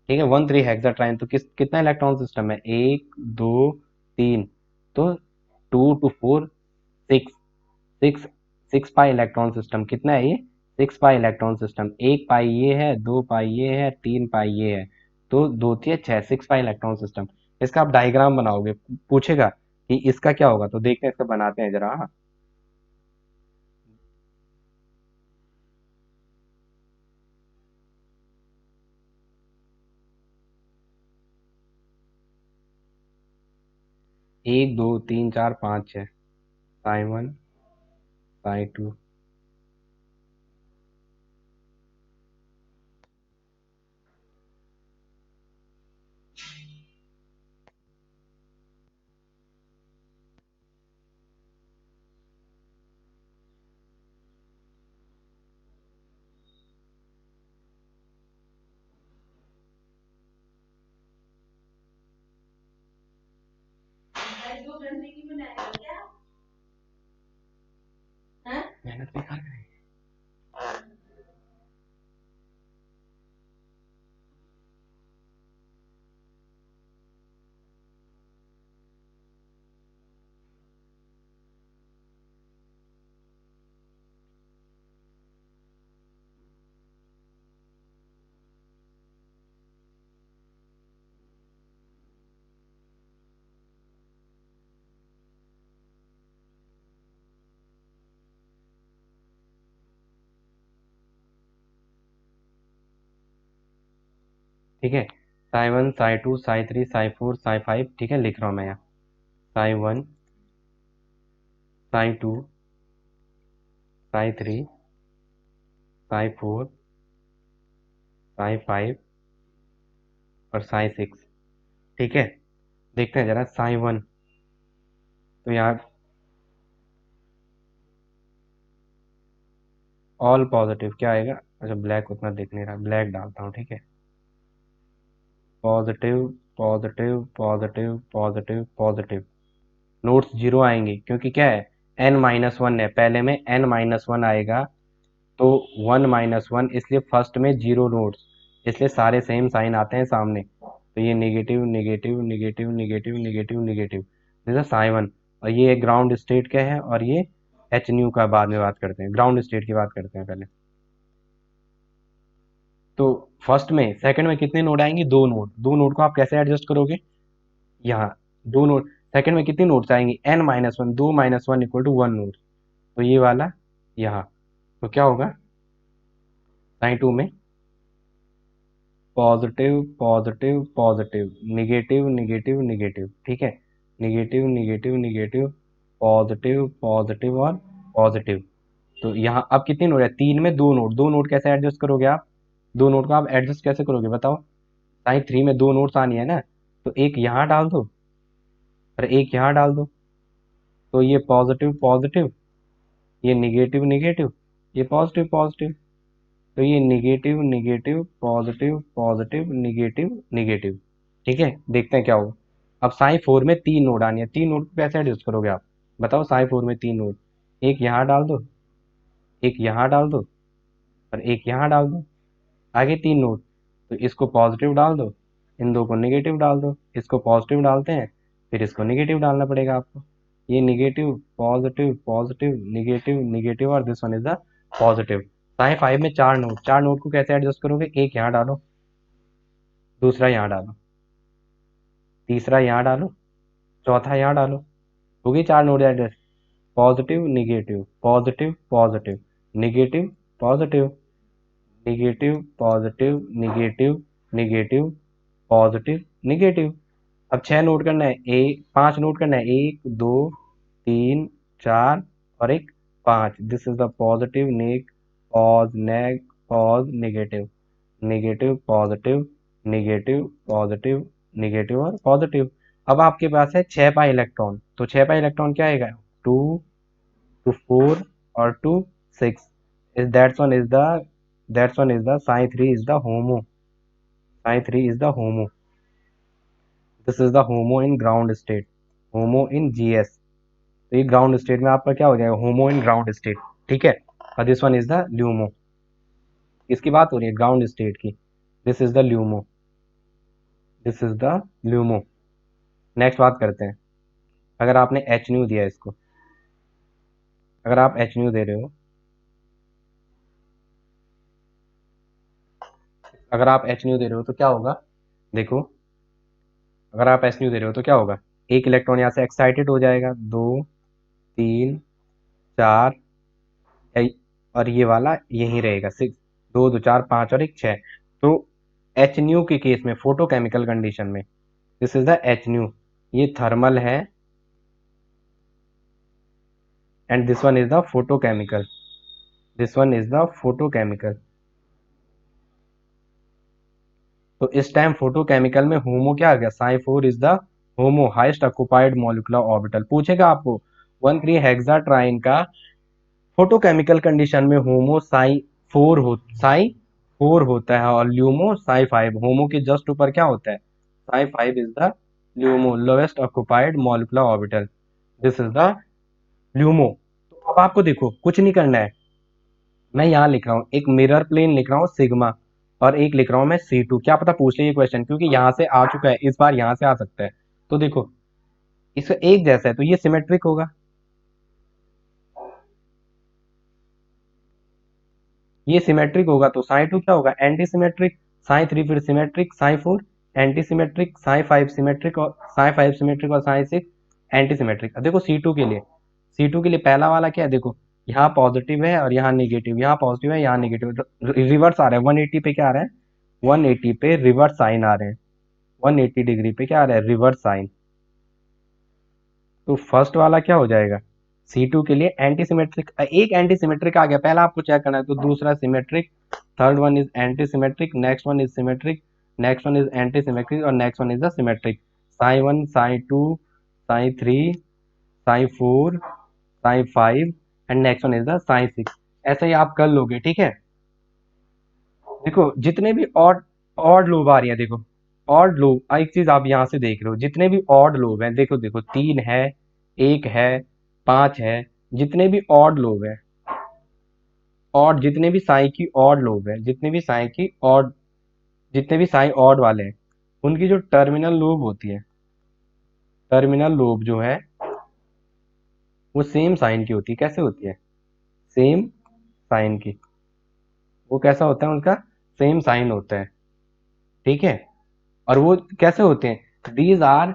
ठीक है, 13 हेक्साट्राइन, तो कितना इलेक्ट्रॉन सिस्टम है, 1 2 3, तो 2 to 4 6, 6 पाई इलेक्ट्रॉन सिस्टम। कितना है ये, 6 पाई इलेक्ट्रॉन सिस्टम। 1 पाई ये है, 2 पाई ये है, 3 पाई ये है, तो 2 3 6, 6 पाई इलेक्ट्रॉन सिस्टम। इसका आप डायग्राम बनाओगे, पूछेगा कि इसका क्या होगा, तो देखते हैं, इसका बनाते हैं जरा। हाँ, 1 2 3 4 5 6, साई 1, साई 2। मेहनत बेकार करें। ठीक है, साई 1 साई 2 साई 3 साई 4 साई 5। ठीक है, लिख रहा हूँ मैं यहाँ, साई 1 साई 2 साई 3 साई 4 साई 5 और साई 6। ठीक है, देखते हैं जरा साई 1। तो यहाँ ऑल पॉजिटिव क्या आएगा, अच्छा ब्लैक उतना दिख नहीं रहा, ब्लैक डालता हूँ। ठीक है, positive positive positive positive positive, notes zero आएंगे, क्योंकि क्या है, n-1 है, पहले में n-1 आएगा, तो 1 - 1, इसलिए फर्स्ट में जीरो नोट्स, इसलिए सारे सेम साइन आते हैं सामने। तो ये negative negative negative negative negative negative, this is psi one. और ये ग्राउंड स्टेट क्या है, और ये एच न्यू का बाद में बात करते हैं, ग्राउंड स्टेट की बात करते हैं पहले। तो फर्स्ट में सेकंड में कितने नोड आएंगे, दो नोड। दो नोड को आप कैसे एडजस्ट करोगे, यहाँ दो नोड। सेकंड में कितनी नोड्स आएंगी, एन माइनस वन, दो minus one equal to one node. तो ये वाला यहाँ, तो क्या होगा साइन टू में positive positive positive, negative negative negative, ठीक है, negative negative negative, positive positive और पॉजिटिव। तो यहाँ अब कितनी नोड है, तीन में दो नोड। दो नोड कैसे एडजस्ट करोगे आप, दो नोड को आप एडजस्ट कैसे करोगे बताओ। साइन थ्री में दो नोड्स आनी है ना, तो एक यहाँ डाल दो और एक यहाँ डाल दो। तो ये पॉजिटिव पॉजिटिव, ये निगेटिव निगेटिव, ये पॉजिटिव पॉजिटिव। तो ये negative negative positive positive negative negative, ठीक है। देखते हैं क्या होगा। अब साई फोर में तीन नोड आनी है, तीन नोड को कैसे एडजस्ट करोगे आप बताओ। साई फोर में तीन नोड, एक यहाँ डाल दो, एक यहाँ डाल दो और एक यहाँ डाल दो। आगे तीन नोड, तो इसको पॉजिटिव डाल दो, इन दो को नेगेटिव डाल दो। इसको पॉजिटिव डालते हैं, फिर इसको नेगेटिव डालना पड़ेगा आपको। ये negative positive positive negative negative और this one is the positive. Sine five में चार नोड, चार नोड को कैसे एडजस्ट करोगे, एक यहाँ डालो, दूसरा यहाँ डालो, तीसरा यहाँ डालो, चौथा यहाँ डालो। हो गई चार node adjust. Positive negative positive positive negative positive negative positive negative negative positive negative. अब छह नोट करना है, एक पांच नोट करना है, एक दो तीन चार और एक पांच। This is the positive neck pause neck pause negative negative positive negative positive negative और पॉजिटिव। अब आपके पास है छह पाई इलेक्ट्रॉन, तो छह पाई इलेक्ट्रॉन क्या आएगा, टू टू फोर और two six. Is that's one is the psi three is the HOMO, psi three is the HOMO. This is the HOMO in ground state, HOMO in GS. तो ये ग्राउंड स्टेट में आपका क्या हो जाएगा, होमो इन ग्राउंड स्टेट, ठीक है। और this one is the LUMO, इसकी बात हो रही है ग्राउंड स्टेट की। This is the LUMO, this is the LUMO. Next बात करते हैं, अगर आपने एच न्यू दिया इसको, अगर आप एच न्यू दे रहे हो, अगर आप एच न्यू दे रहे हो तो क्या होगा, देखो अगर आप एच न्यू दे रहे हो तो क्या होगा, एक इलेक्ट्रॉन यहाँ से एक्साइटेड हो जाएगा, दो तीन चार, और ये वाला यहीं रहेगा सिक्स, दो दो चार पाँच और एक छः। तो एच न्यू के केस में फोटोकेमिकल कंडीशन में this is the H nu, ये थर्मल है and this one is the photochemical, this one is the photochemical. तो इस टाइम फोटोकेमिकल में होमो क्या आ गया, psi four is the HOMO highest occupied molecular orbital. पूछेगा आपको वन थ्री हेक्साट्राइन का फोटोकेमिकल कंडीशन में होमो साई फोर होता है और ल्यूमो साई फाइव। होमो के जस्ट ऊपर क्या होता है, Sai five is the LUMO lowest occupied molecular orbital, this is the LUMO. तो अब आपको देखो कुछ नहीं करना है, मैं यहाँ लिख रहा हूँ एक मिरर प्लेन लिख रहा हूँ सिग्मा, और एक लिख रहा हूँ मैं सी टू। क्या पता पूछ ले ये क्वेश्चन, क्योंकि यहाँ से आ चुका है, इस बार यहाँ से आ सकता है। तो देखो इसका एक जैसा है तो ये सिमेट्रिक होगा, ये सिमेट्रिक होगा। तो साई टू क्या होगा, एंटी सिमेट्रिक। साई थ्री फिर symmetric, Sai four anti symmetric, Sai five symmetric और साई फाइव सिमेट्रिक और साई सिक्स एंटी सिमेट्रिक। अब देखो सी टू के लिए, सी टू के लिए पहला वाला क्या है, देखो यहाँ पॉजिटिव है और यहाँ निगेटिव, यहाँ पॉजिटिव है यहाँ निगेटिव, रिवर्स आ रहा है। 180 पे क्या आ रहा है, 180 पे रिवर्स साइन आ रहे हैं, 180 डिग्री पे क्या आ रहा है, रिवर्स साइन। तो फर्स्ट वाला क्या हो जाएगा, C2 के लिए एंटी सिमेट्रिक, एक एंटी सिमेट्रिक आ गया, पहला आपको चेक करना है। तो दूसरा symmetric, third one is anti symmetric, next one is symmetric, next one is anti symmetric और next one is the symmetric. Psi one, psi two, psi three, psi four, psi five and next one is the psi six. ऐसे ही आप कर लोगे, ठीक है। देखो जितने भी ऑड ऑड लोब आ रही है, देखो ऑड लोब, एक चीज आप यहाँ से देख रहे हो, जितने भी ऑड लोब हैं, देखो देखो तीन है, एक है, पांच है, जितने भी ऑड लोब है, ऑड जितने भी साई की ऑड लोब है, जितने भी साई की ऑड, जितने भी साई ऑड वाले हैं, उनकी जो टर्मिनल लोब होती है, टर्मिनल लोब जो है वो सेम साइन की होती है। कैसे होती है? सेम साइन की। वो कैसा होता है उनका? सेम साइन होता है। ठीक है। और वो कैसे होते हैं? दीज आर,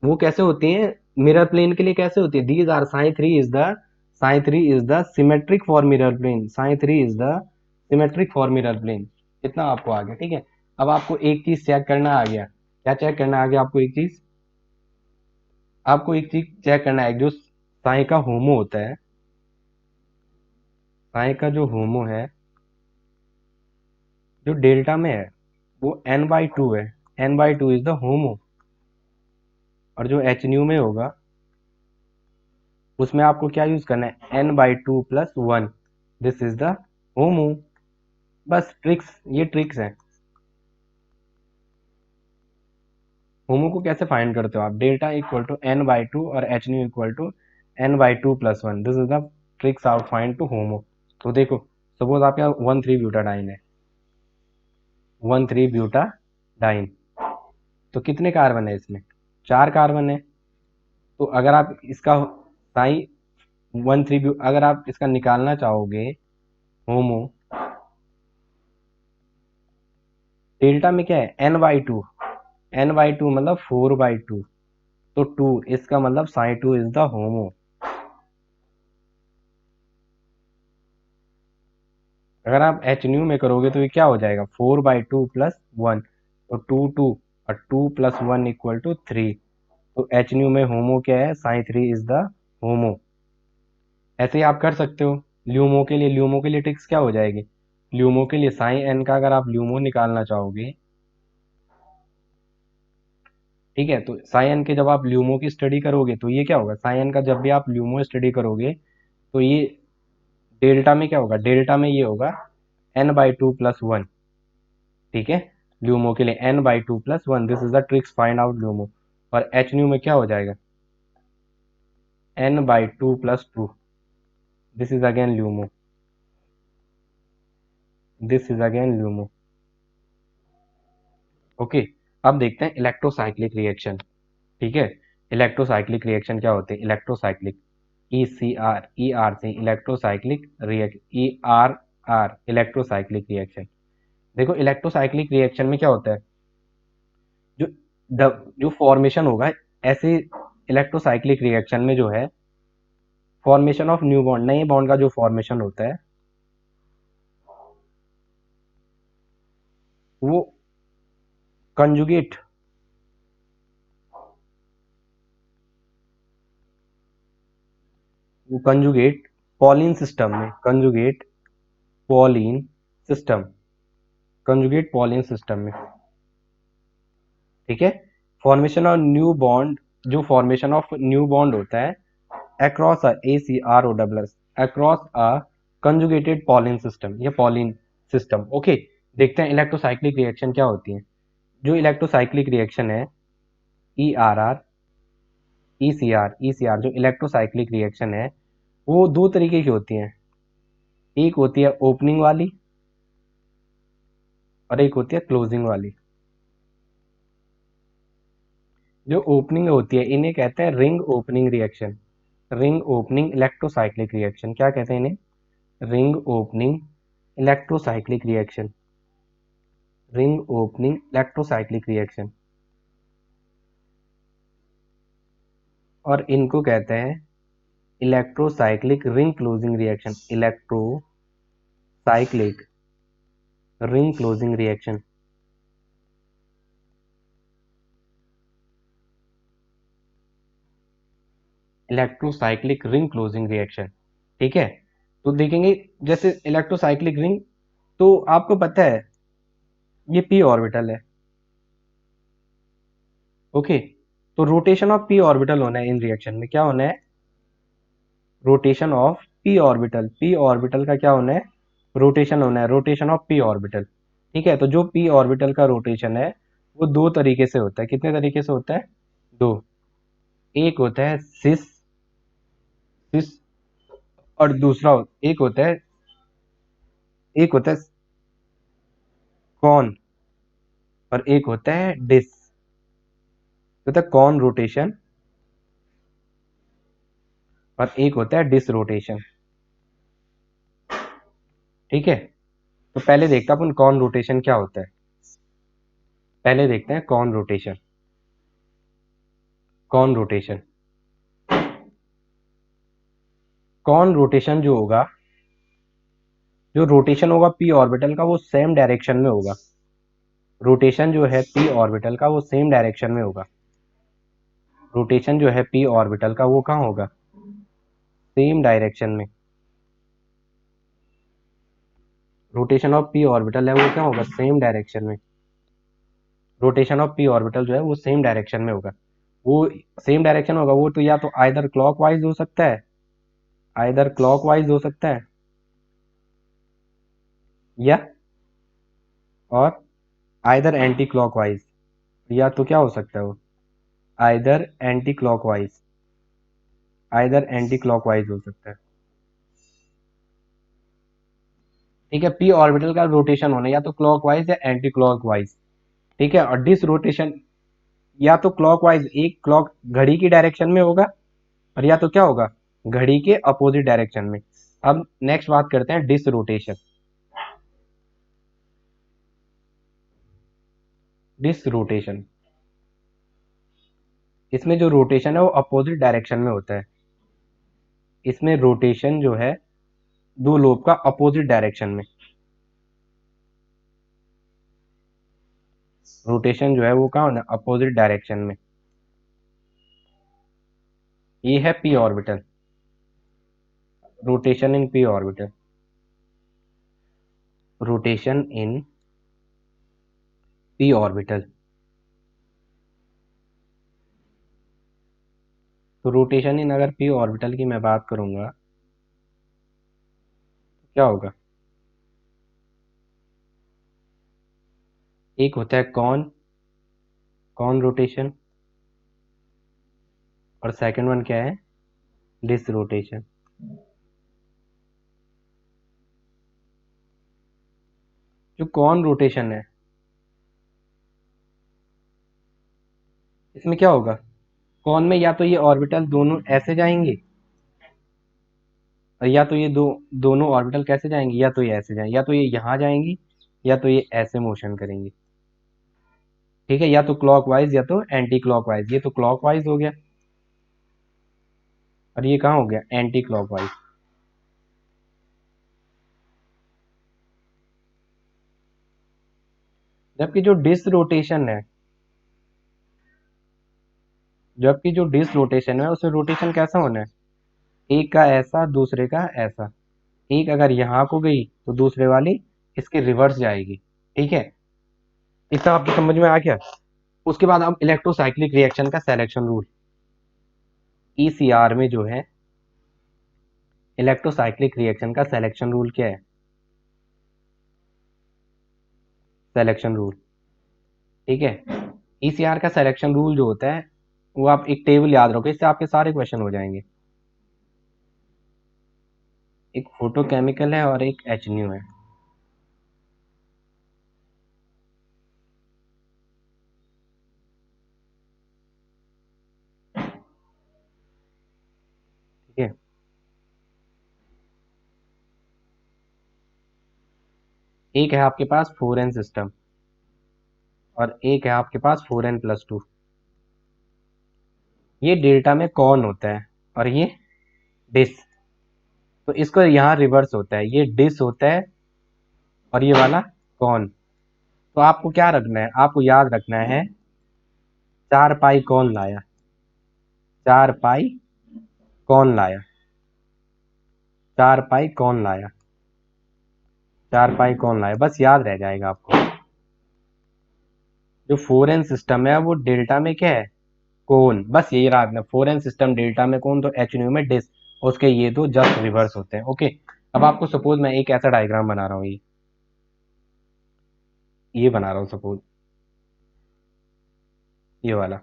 वो कैसे होते हैं मिरर प्लेन के लिए? कैसे होती है? These are psi three is the symmetric for mirror plane, psi three is the symmetric for mirror plane. इतना आपको आ गया। ठीक है। अब आपको एक चीज चेक करना आ गया। क्या चेक करना आ गया आपको? एक चीज चेक करना है। जो साइन का होमो होता है, साइन का जो होमो है, जो डेल्टा में है, वो n/2 है। n/2 इज द होमो। और जो एच न्यू में होगा उसमें आपको क्या यूज करना है? n/2 + 1, दिस इज द होमो। बस ट्रिक्स, ये ट्रिक्स है। होमो को कैसे फाइंड करते हो आप? डेल्टा इक्वल टू n/2 और H new equal to n/2 + 1, this is the tricks out find to HOMO. तो देखो, सपोज आपके यहाँ 1,3-ब्यूटाडाइन है, 1,3-ब्यूटाडाइन। तो कितने कार्बन है इसमें? 4 कार्बन है। तो अगर आप इसका साई 1,3, अगर आप इसका निकालना चाहोगे होमो, डेल्टा में क्या है? n/2, n/2 मतलब 4/2। तो 2, इसका मतलब साई 2 इज द होमो। अगर आप एच न्यू में करोगे तो ये क्या हो जाएगा? 4/2 + 1, तो 2 2, और 2 + 1 = 3। तो एच न्यू में होमो क्या है? साई 3 इज द होमो। ऐसे ही आप कर सकते हो ल्यूमो के लिए। ल्यूमो के लिए ट्रिक्स क्या हो जाएगी? ल्यूमो के लिए साइन एन का अगर आप ल्यूमो निकालना चाहोगे, ठीक है, तो साइन एन के जब आप ल्यूमो की स्टडी करोगे तो ये क्या होगा? साइन एन का जब भी आप ल्यूमो स्टडी करोगे तो ये डेल्टा में क्या होगा? डेल्टा में ये होगा n/2 + 1। ठीक है। ल्यूमो के लिए n/2 + 1, this is the tricks find out LUMO. और एच न्यू में क्या हो जाएगा? n/2 + 2, this is again LUMO, this is again LUMO. Okay. अब देखते हैं इलेक्ट्रोसाइक्लिक रिएक्शन। ठीक है। इलेक्ट्रोसाइक्लिक रिएक्शन क्या होते हैं? Electrocyclic, ER, electrocyclic reaction, ERR, electrocyclic reaction. देखो, इलेक्ट्रोसाइक्लिक रिएक्शन में क्या होता है? जो जो फॉर्मेशन होगा ऐसे इलेक्ट्रोसाइक्लिक रिएक्शन में जो है, फॉर्मेशन ऑफ न्यू बॉन्ड, नए बॉन्ड का जो फॉर्मेशन होता है वो कंजुगेट, पॉलिन सिस्टम में, polyene system conjugate polyene system में। ठीक है। फॉर्मेशन ऑफ न्यू बॉन्ड, जो फॉर्मेशन ऑफ न्यू बॉन्ड होता है across a ACROSS, across a conjugated polyene system या पॉलिन सिस्टम। ओके। देखते हैं इलेक्ट्रोसाइक्लिक रिएक्शन क्या होती है। जो इलेक्ट्रोसाइक्लिक रिएक्शन है, ERR, ECR जो इलेक्ट्रोसाइक्लिक रिएक्शन है वो दो तरीके की होती हैं। एक होती है ओपनिंग वाली और एक होती है क्लोजिंग वाली। जो ओपनिंग होती है इन्हें कहते हैं ring opening reaction, ring opening electrocyclic reaction. क्या कहते हैं इन्हें? Ring opening electrocyclic reaction, ring opening electrocyclic reaction. और इनको कहते हैं electrocyclic ring closing reaction, electrocyclic ring closing reaction. Electrocyclic ring closing reaction. ठीक है। तो देखेंगे जैसे इलेक्ट्रोसाइक्लिक रिंग, तो आपको पता है ये p ऑर्बिटल है। ओके। तो रोटेशन ऑफ p ऑर्बिटल होना है इन रिएक्शन में। क्या होना है? Rotation of p orbital, p orbital का क्या होना है? रोटेशन होना है, रोटेशन ऑफ p ऑर्बिटल। ठीक है। तो जो p ऑर्बिटल का रोटेशन है वो दो तरीके से होता है। कितने तरीके से होता है? दो। एक होता है सिस, और दूसरा एक होता है कॉन, और एक होता है डिस। होता है कॉन रोटेशन और एक होता है डिस रोटेशन। ठीक है, तो पहले देखते हैं अपन कॉन रोटेशन क्या होता है। पहले देखते हैं conrotation. Conrotation, conrotation जो होगा, जो रोटेशन होगा पी ऑर्बिटल का वो सेम डायरेक्शन में होगा। रोटेशन जो है पी ऑर्बिटल का वो सेम डायरेक्शन में होगा। रोटेशन जो है पी ऑर्बिटल का वो कहाँ होगा, सेम डायरेक्शन में। रोटेशन ऑफ पी ऑर्बिटल है वो क्या होगा, सेम डायरेक्शन में। रोटेशन ऑफ पी ऑर्बिटल जो है वो सेम डायरेक्शन में होगा। वो सेम डायरेक्शन होगा वो तो या तो आइदर क्लॉकवाइज हो सकता है, आइदर क्लॉकवाइज हो सकता है, या और आइदर एंटी क्लॉकवाइज, या तो क्या हो सकता है वो, either anti clockwise, either anti clockwise हो सकता है। ठीक है, पी ऑर्बिटल का रोटेशन होना या तो क्लॉकवाइज या एंटी क्लॉकवाइज। ठीक है, और डिस रोटेशन या तो क्लॉकवाइज, एक क्लॉक घड़ी की डायरेक्शन में होगा, और या तो क्या होगा, घड़ी के अपोजिट डायरेक्शन में। अब नेक्स्ट बात करते हैं डिस रोटेशन। डिस रोटेशन, इसमें जो रोटेशन है वो अपोजिट डायरेक्शन में होता है। इसमें रोटेशन जो है दो लोब का अपोजिट डायरेक्शन में, रोटेशन जो है वो कहाँ होना, अपोजिट डायरेक्शन में। ये है P orbital, rotation in P orbital, rotation in P orbital. तो रोटेशन इन अगर पी ऑर्बिटल की मैं बात करूंगा तो क्या होगा, एक होता है कॉन, कॉन रोटेशन, और सेकंड वन क्या है, डिस रोटेशन। जो कॉन रोटेशन है इसमें क्या होगा, कॉन में या तो ये ऑर्बिटल दोनों ऐसे जाएंगे, और या तो ये दोनों ऑर्बिटल कैसे जाएंगी, या तो ये ऐसे जाएंगे, या तो ये यहाँ जाएंगी, या तो ये ऐसे मोशन करेंगी। ठीक है, या तो क्लॉकवाइज या तो एंटी क्लॉकवाइज। ये तो क्लॉकवाइज हो गया और ये कहाँ हो गया, एंटी क्लॉकवाइज। जबकि जो डिस रोटेशन है, जबकि जो डिस रोटेशन है उसमें रोटेशन कैसा होना है, एक का ऐसा दूसरे का ऐसा। एक अगर यहाँ को गई तो दूसरे वाली इसके रिवर्स जाएगी। ठीक है, इतना आपकी समझ में आ गया। उसके बाद अब इलेक्ट्रोसाइक्लिक रिएक्शन का सिलेक्शन रूल, ईसीआर में जो है इलेक्ट्रोसाइक्लिक रिएक्शन का सिलेक्शन रूल क्या है, सिलेक्शन रूल। ठीक है, ईसीआर का सिलेक्शन रूल जो होता है वो आप एक टेबल याद रखो, इससे आपके सारे क्वेश्चन हो जाएंगे। एक फोटोकेमिकल है और एक एचन्यू है। ठीक है, एक है आपके पास 4n सिस्टम और एक है आपके पास 4n+2। ये डेल्टा में कौन होता है और ये डिस, तो इसको यहाँ रिवर्स होता है, ये डिस होता है और ये वाला कौन। तो आपको क्या रखना है, आपको याद रखना है 4 पाई कौन लाया, 4 पाई कौन लाया, 4 पाई कौन लाया, 4 पाई कौन लाया, बस याद रह जाएगा आपको। जो 4n सिस्टम है वो डेल्टा में क्या है, कौन, बस यही याद रखना, 4n सिस्टम डेल्टा में कौन, तो एच न्यू में डिस, उसके ये दो जस्ट रिवर्स होते हैं। ओके, अब आपको सपोज मैं एक ऐसा डायग्राम बना रहा हूँ, ये बना रहा हूँ सपोज, ये वाला।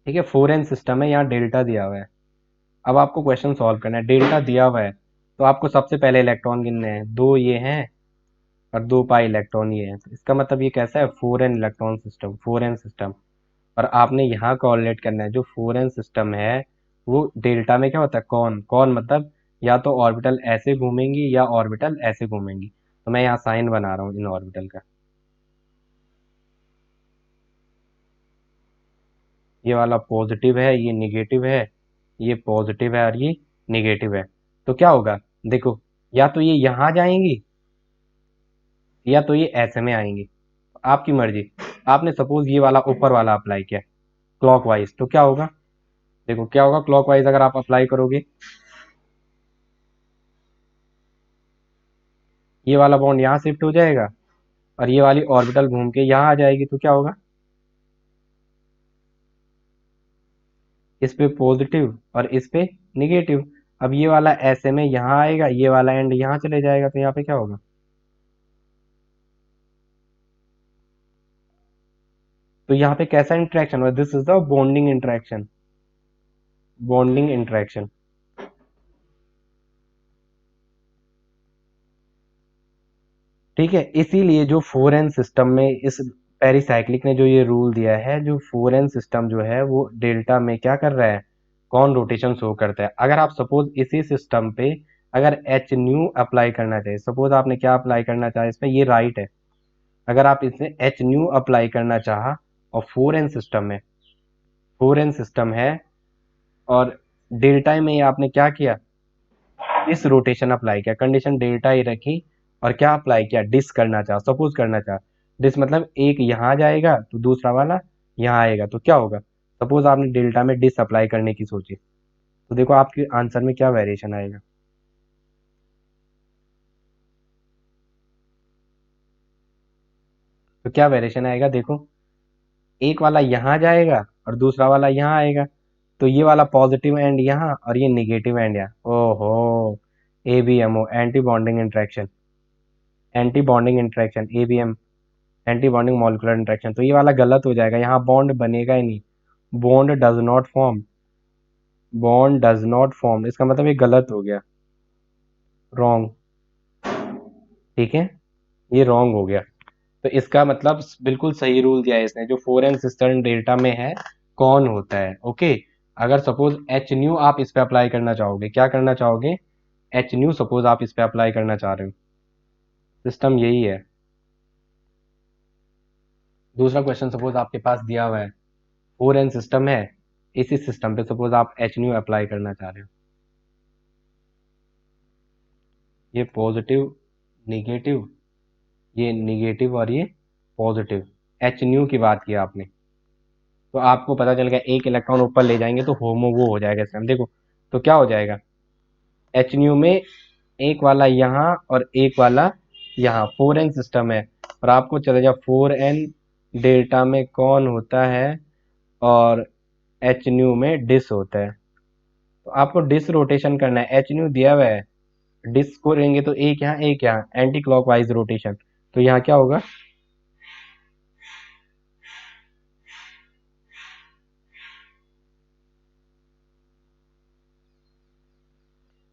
ठीक है, 4n सिस्टम है, यहाँ डेल्टा दिया हुआ है। अब आपको क्वेश्चन सॉल्व करना है, डेल्टा दिया हुआ है तो आपको सबसे पहले इलेक्ट्रॉन गिनने हैं, दो ये हैं और 2 पाई इलेक्ट्रॉन ये है। तो इसका मतलब ये कैसा है, 4n electron system, 4n system. और आपने यहाँ कोरिलेट करना है जो फोर एन सिस्टम है वो डेल्टा में क्या होता है, कौन कौन मतलब या तो ऑर्बिटल ऐसे घूमेंगी या ऑर्बिटल ऐसे घूमेंगी। तो मैं यहाँ साइन बना रहा हूँ इन ऑर्बिटल का, ये वाला पॉजिटिव है, ये निगेटिव है, ये पॉजिटिव है और ये निगेटिव है। तो क्या होगा, देखो, या तो ये यहाँ जाएंगी या तो ये ऐसे में आएंगी, आपकी मर्जी। आपने सपोज ये वाला ऊपर वाला अप्लाई किया क्लॉकवाइज, तो क्या होगा, देखो क्या होगा क्लॉकवाइज अगर आप अप्लाई करोगे, ये वाला बॉन्ड यहाँ शिफ्ट हो जाएगा और ये वाली ऑर्बिटल घूम के यहाँ आ जाएगी, तो क्या होगा, इस पे पॉजिटिव और इस पे निगेटिव। अब ये वाला ऐसे में यहाँ आएगा, ये वाला एंड यहाँ चले जाएगा, तो यहाँ पे क्या होगा, तो यहाँ पे कैसा इंटरेक्शन हुआ, this is the bonding interaction, bonding interaction. ठीक है, इसीलिए जो फोर एन सिस्टम में इस पेरिसाइक्लिक ने जो ये रूल दिया है, जो फोर एन सिस्टम जो है वो डेल्टा में क्या कर रहा है, कौन रोटेशन शो करता है। अगर आप सपोज इसी सिस्टम पे अगर एच न्यू अप्लाई करना चाहिए, सपोज आपने क्या अप्लाई करना चाहे इसमें, ये राइट है, अगर आप इसमें एच न्यू अप्लाई करना चाहा और फोर एन सिस्टम में, फोर एन सिस्टम है और डेल्टा में आपने क्या किया, डिस रोटेशन अप्लाई किया, कंडीशन डेल्टा ही रखी और क्या अप्लाई किया, डिस करना चाह, सपोज करना चाह, डिस मतलब एक यहाँ जाएगा तो दूसरा वाला यहाँ आएगा, तो क्या होगा, सपोज आपने डेल्टा में डिस अप्लाई करने की सोची, तो देखो आपके आंसर में क्या वेरिएशन आएगा, तो क्या वेरिएशन आएगा, देखो एक वाला यहाँ जाएगा और दूसरा वाला यहाँ आएगा, तो ये वाला पॉजिटिव एंड यहाँ और ये निगेटिव एंड यहाँ, ओहो, ABMO, anti bonding interaction, anti bonding interaction, ABM, anti bonding molecular interaction. तो ये वाला गलत हो जाएगा, यहाँ बॉन्ड बनेगा ही नहीं, bond does not form, bond does not form, इसका मतलब ये गलत हो गया, रॉन्ग। ठीक है, ये रॉन्ग हो गया। तो इसका मतलब बिल्कुल सही रूल दिया है इसने, जो फोर एन सिस्टर्न डेल्टा में है कौन होता है। ओके, अगर सपोज एच न्यू आप इस पे अप्लाई करना चाहोगे, क्या करना चाहोगे, एच न्यू सपोज आप इस पे अप्लाई करना चाह रहे हो, सिस्टम यही है। दूसरा क्वेश्चन सपोज आपके पास दिया हुआ है, फोर एन सिस्टम है, इसी सिस्टम पे सपोज आप एच न्यू अप्लाई करना चाह रहे हो, ये पॉजिटिव निगेटिव, ये निगेटिव और ये पॉजिटिव, एच न्यू की बात की आपने, तो आपको पता चल गया एक इलेक्ट्रॉन ऊपर ले जाएंगे तो होमो वो हो जाएगा सिस्टम, देखो तो क्या हो जाएगा, एच न्यू में एक वाला यहाँ और एक वाला यहाँ, फोर एन सिस्टम है और आपको चले जाओ फोर एन डेल्टा में कौन होता है और एच न्यू में डिस होता है, तो आपको डिस रोटेशन करना है, एच न्यू दिया हुआ है, डिस को रहेंगे तो एक यहाँ एंटी क्लॉकवाइज रोटेशन, तो यहाँ क्या होगा,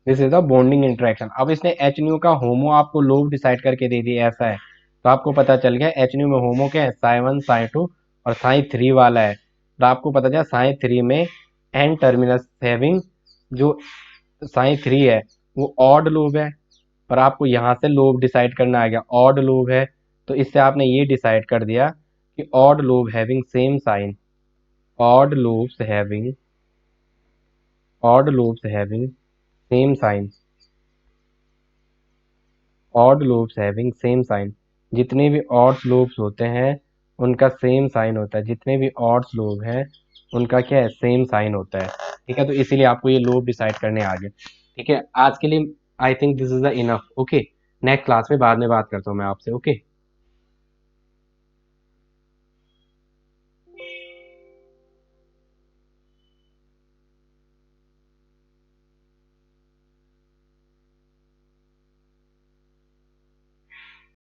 this is the bonding interaction. अब इसने एच न्यू का होमो आपको लोब डिसाइड करके दे दिया, ऐसा है, तो आपको पता चल गया एच न्यू में होमो क्या है, साई वन साई टू और साई थ्री वाला है, तो आपको पता चला साई थ्री में एन टर्मिनस हैविंग, जो साई थ्री है वो ऑड लोब है, और आपको यहाँ से लोब डिसाइड करना आ गया, ऑड लोब है, तो इससे आपने ये डिसाइड कर दिया कि odd lobe having same sign, odd lobes having, odd lobes having same sign, odd lobes having same sign, जितने भी ऑड्स लोब्स होते हैं उनका सेम साइन होता है, जितने भी ऑड्स लोब हैं उनका क्या है, सेम साइन होता है। ठीक है, तो इसीलिए आपको ये लोब डिसाइड करने आ गए। ठीक है, आज के लिए I think this is the enough. Okay, next class में बाद में बात करता हूँ मैं आपसे। ओके।